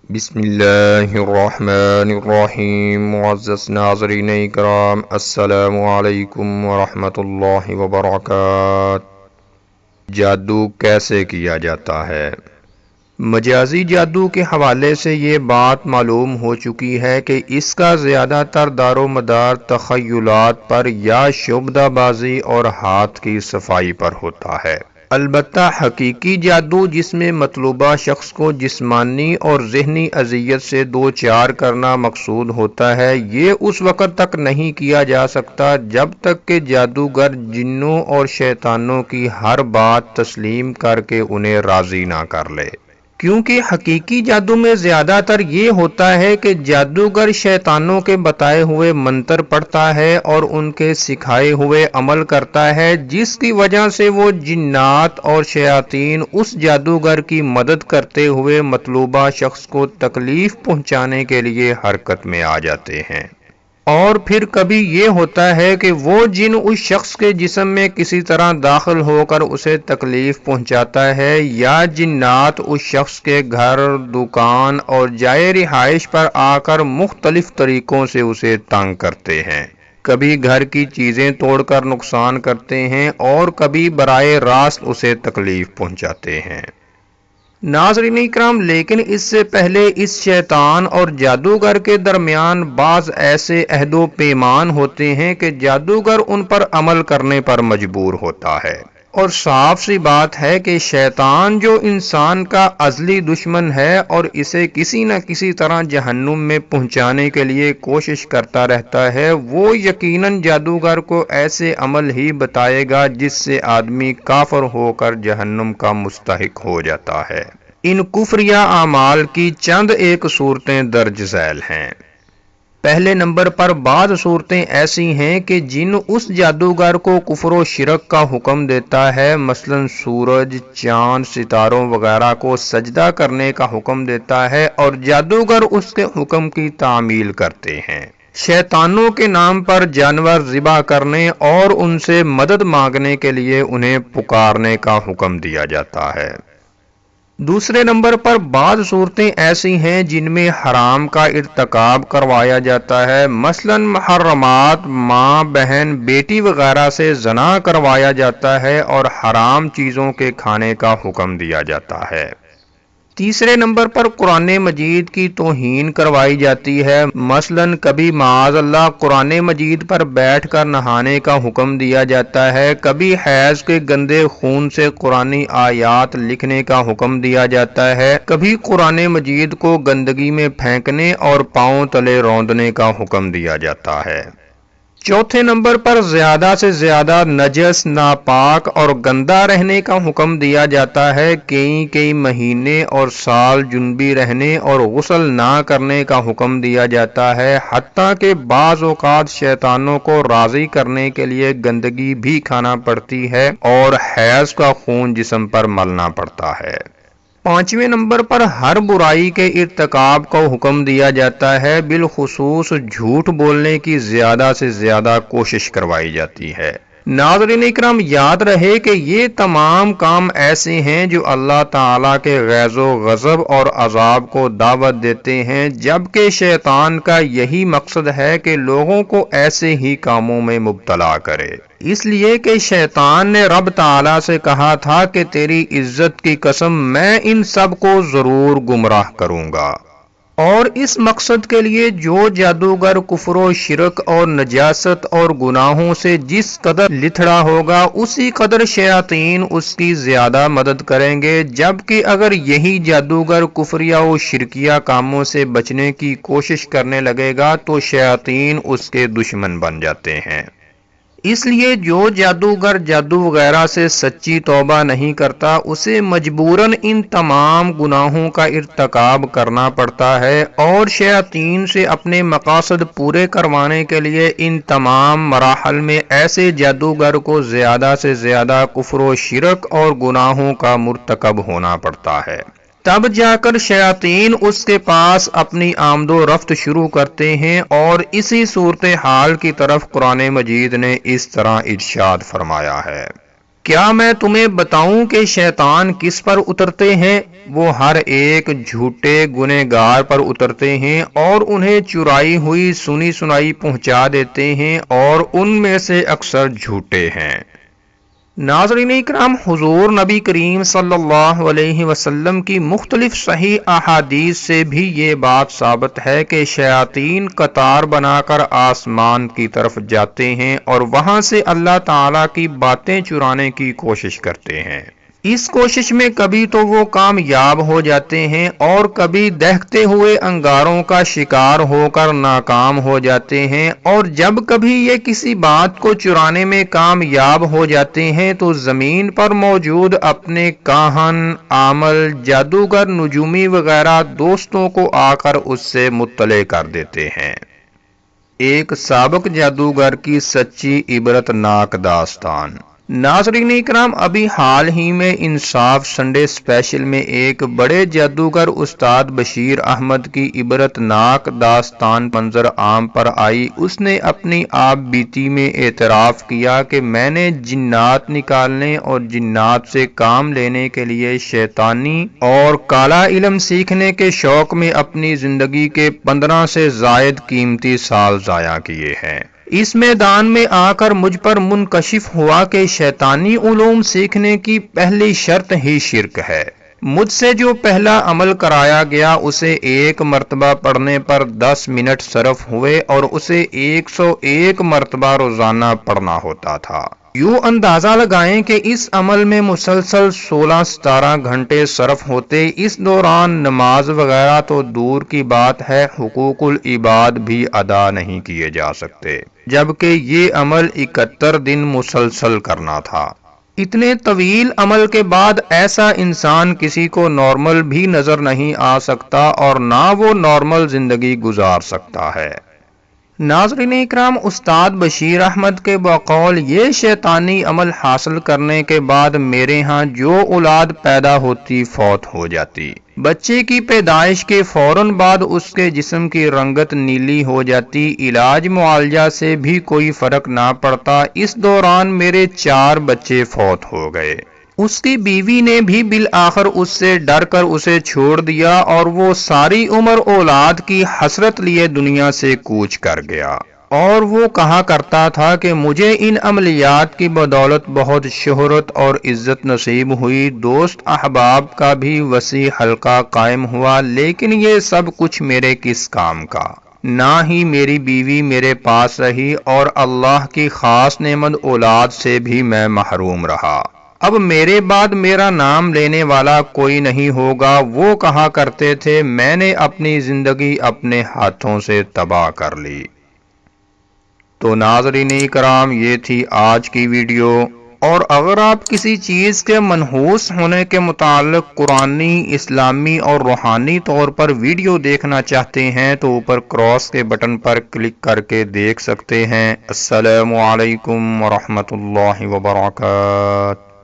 بسم اللہ الرحمن الرحیم۔ معزز ناظرین اکرام، السلام علیکم ورحمۃ اللہ وبرکاتہ۔ جادو کیسے کیا جاتا ہے؟ مجازی جادو کے حوالے سے یہ بات معلوم ہو چکی ہے کہ اس کا زیادہ تر دار و مدار تخیلات پر یا شعبدہ بازی اور ہاتھ کی صفائی پر ہوتا ہے۔ البتہ حقیقی جادو، جس میں مطلوبہ شخص کو جسمانی اور ذہنی اذیت سے دوچار کرنا مقصود ہوتا ہے، یہ اس وقت تک نہیں کیا جا سکتا جب تک کہ جادوگر جنوں اور شیطانوں کی ہر بات تسلیم کر کے انہیں راضی نہ کر لے، کیونکہ حقیقی جادو میں زیادہ تر یہ ہوتا ہے کہ جادوگر شیطانوں کے بتائے ہوئے منتر پڑھتا ہے اور ان کے سکھائے ہوئے عمل کرتا ہے، جس کی وجہ سے وہ جنات اور شیاطین اس جادوگر کی مدد کرتے ہوئے مطلوبہ شخص کو تکلیف پہنچانے کے لیے حرکت میں آ جاتے ہیں۔ اور پھر کبھی یہ ہوتا ہے کہ وہ جن اس شخص کے جسم میں کسی طرح داخل ہو کر اسے تکلیف پہنچاتا ہے، یا جنات اس شخص کے گھر، دکان اور جائے رہائش پر آ کر مختلف طریقوں سے اسے تنگ کرتے ہیں۔ کبھی گھر کی چیزیں توڑ کر نقصان کرتے ہیں اور کبھی براہ راست اسے تکلیف پہنچاتے ہیں۔ ناظرین اکرام، لیکن اس سے پہلے اس شیطان اور جادوگر کے درمیان بعض ایسے عہد و پیمان ہوتے ہیں کہ جادوگر ان پر عمل کرنے پر مجبور ہوتا ہے، اور صاف سی بات ہے کہ شیطان جو انسان کا ازلی دشمن ہے اور اسے کسی نہ کسی طرح جہنم میں پہنچانے کے لیے کوشش کرتا رہتا ہے، وہ یقیناً جادوگر کو ایسے عمل ہی بتائے گا جس سے آدمی کافر ہو کر جہنم کا مستحق ہو جاتا ہے۔ ان کفریہ اعمال کی چند ایک صورتیں درج ذیل ہیں۔ پہلے نمبر پر بعض صورتیں ایسی ہیں کہ جن اس جادوگر کو کفر و شرک کا حکم دیتا ہے، مثلا سورج، چاند، ستاروں وغیرہ کو سجدہ کرنے کا حکم دیتا ہے اور جادوگر اس کے حکم کی تعمیل کرتے ہیں۔ شیطانوں کے نام پر جانور ذبح کرنے اور ان سے مدد مانگنے کے لیے انہیں پکارنے کا حکم دیا جاتا ہے۔ دوسرے نمبر پر بعض صورتیں ایسی ہیں جن میں حرام کا ارتکاب کروایا جاتا ہے، مثلا محرمات، ماں، بہن، بیٹی وغیرہ سے زنا کروایا جاتا ہے اور حرام چیزوں کے کھانے کا حکم دیا جاتا ہے۔ تیسرے نمبر پر قرآن مجید کی توہین کروائی جاتی ہے، مثلا کبھی معاذ اللہ قرآن مجید پر بیٹھ کر نہانے کا حکم دیا جاتا ہے، کبھی حیض کے گندے خون سے قرآنی آیات لکھنے کا حکم دیا جاتا ہے، کبھی قرآن مجید کو گندگی میں پھینکنے اور پاؤں تلے روندنے کا حکم دیا جاتا ہے۔ چوتھے نمبر پر زیادہ سے زیادہ نجس، ناپاک اور گندا رہنے کا حکم دیا جاتا ہے، کئی مہینے اور سال جنبی رہنے اور غسل نہ کرنے کا حکم دیا جاتا ہے، حتیٰ کہ بعض اوقات شیطانوں کو راضی کرنے کے لیے گندگی بھی کھانا پڑتی ہے اور حیض کا خون جسم پر ملنا پڑتا ہے۔ پانچویں نمبر پر ہر برائی کے ارتکاب کو حکم دیا جاتا ہے، بالخصوص جھوٹ بولنے کی زیادہ سے زیادہ کوشش کروائی جاتی ہے۔ ناظرین اکرام، یاد رہے کہ یہ تمام کام ایسے ہیں جو اللہ تعالیٰ کے غیظ و غضب اور عذاب کو دعوت دیتے ہیں، جبکہ شیطان کا یہی مقصد ہے کہ لوگوں کو ایسے ہی کاموں میں مبتلا کرے، اس لیے کہ شیطان نے رب تعالیٰ سے کہا تھا کہ تیری عزت کی قسم میں ان سب کو ضرور گمراہ کروں گا۔ اور اس مقصد کے لیے جو جادوگر کفر و شرک اور نجاست اور گناہوں سے جس قدر لتھڑا ہوگا، اسی قدر شیاطین اس کی زیادہ مدد کریں گے، جبکہ اگر یہی جادوگر کفریہ و شرکیہ کاموں سے بچنے کی کوشش کرنے لگے گا تو شیاطین اس کے دشمن بن جاتے ہیں۔ اس لیے جو جادوگر جادو وغیرہ سے سچی توبہ نہیں کرتا، اسے مجبوراً ان تمام گناہوں کا ارتکاب کرنا پڑتا ہے، اور شیاطین سے اپنے مقاصد پورے کروانے کے لیے ان تمام مراحل میں ایسے جادوگر کو زیادہ سے زیادہ کفر و شرک اور گناہوں کا مرتکب ہونا پڑتا ہے۔ تب جا کر شیاطین اس کے پاس اپنی آمد و رفت شروع کرتے ہیں، اور اسی صورتحال کی طرف قرآن مجید نے اس طرح ارشاد فرمایا ہے۔ کیا میں تمہیں بتاؤں کہ شیطان کس پر اترتے ہیں؟ وہ ہر ایک جھوٹے گنہگار پر اترتے ہیں اور انہیں چرائی ہوئی سنی سنائی پہنچا دیتے ہیں، اور ان میں سے اکثر جھوٹے ہیں۔ ناظرین اکرام، حضور نبی کریم صلی اللہ علیہ وسلم کی مختلف صحیح احادیث سے بھی یہ بات ثابت ہے کہ شیاطین قطار بنا کر آسمان کی طرف جاتے ہیں اور وہاں سے اللہ تعالیٰ کی باتیں چرانے کی کوشش کرتے ہیں۔ اس کوشش میں کبھی تو وہ کامیاب ہو جاتے ہیں اور کبھی دہتے ہوئے انگاروں کا شکار ہو کر ناکام ہو جاتے ہیں، اور جب کبھی یہ کسی بات کو چرانے میں کامیاب ہو جاتے ہیں تو زمین پر موجود اپنے کاہن، عامل، جادوگر، نجومی وغیرہ دوستوں کو آ کر اس سے مطلع کر دیتے ہیں۔ ایک سابق جادوگر کی سچی عبرتناک داستان۔ ناظرین اکرام، ابھی حال ہی میں انصاف سنڈے اسپیشل میں ایک بڑے جادوگر استاد بشیر احمد کی عبرتناک داستان منظر عام پر آئی۔ اس نے اپنی آپ بیتی میں اعتراف کیا کہ میں نے جنات نکالنے اور جنات سے کام لینے کے لیے شیطانی اور کالا علم سیکھنے کے شوق میں اپنی زندگی کے 15 سے زائد قیمتی سال ضائع کیے ہیں۔ اس میدان میں آ کر مجھ پر منکشف ہوا کہ شیطانی علوم سیکھنے کی پہلی شرط ہی شرک ہے۔ مجھ سے جو پہلا عمل کرایا گیا اسے 1 مرتبہ پڑھنے پر 10 منٹ صرف ہوئے، اور اسے 101 مرتبہ روزانہ پڑھنا ہوتا تھا۔ یوں اندازہ لگائیں کہ اس عمل میں مسلسل 16-17 گھنٹے صرف ہوتے۔ اس دوران نماز وغیرہ تو دور کی بات ہے، حقوق العباد بھی ادا نہیں کیے جا سکتے، جبکہ یہ عمل 71 دن مسلسل کرنا تھا۔ اتنے طویل عمل کے بعد ایسا انسان کسی کو نارمل بھی نظر نہیں آ سکتا، اور نہ وہ نارمل زندگی گزار سکتا ہے۔ ناظرین اکرام، استاد بشیر احمد کے بقول یہ شیطانی عمل حاصل کرنے کے بعد میرے ہاں جو اولاد پیدا ہوتی فوت ہو جاتی۔ بچے کی پیدائش کے فوراً بعد اس کے جسم کی رنگت نیلی ہو جاتی۔ علاج معالجہ سے بھی کوئی فرق نہ پڑتا۔ اس دوران میرے 4 بچے فوت ہو گئے۔ اس کی بیوی نے بھی بالآخر اس سے ڈر کر اسے چھوڑ دیا، اور وہ ساری عمر اولاد کی حسرت لیے دنیا سے کوچ کر گیا۔ اور وہ کہا کرتا تھا کہ مجھے ان عملیات کی بدولت بہت شہرت اور عزت نصیب ہوئی، دوست احباب کا بھی وسیع حلقہ قائم ہوا، لیکن یہ سب کچھ میرے کس کام کا؟ نہ ہی میری بیوی میرے پاس رہی، اور اللہ کی خاص نعمت اولاد سے بھی میں محروم رہا۔ اب میرے بعد میرا نام لینے والا کوئی نہیں ہوگا۔ وہ کہا کرتے تھے میں نے اپنی زندگی اپنے ہاتھوں سے تباہ کر لی۔ تو ناظرین اکرام، یہ تھی آج کی ویڈیو، اور اگر آپ کسی چیز کے منحوس ہونے کے متعلق قرآنی، اسلامی اور روحانی طور پر ویڈیو دیکھنا چاہتے ہیں تو اوپر کراس کے بٹن پر کلک کر کے دیکھ سکتے ہیں۔ السلام علیکم ورحمۃ اللہ وبرکاتہ۔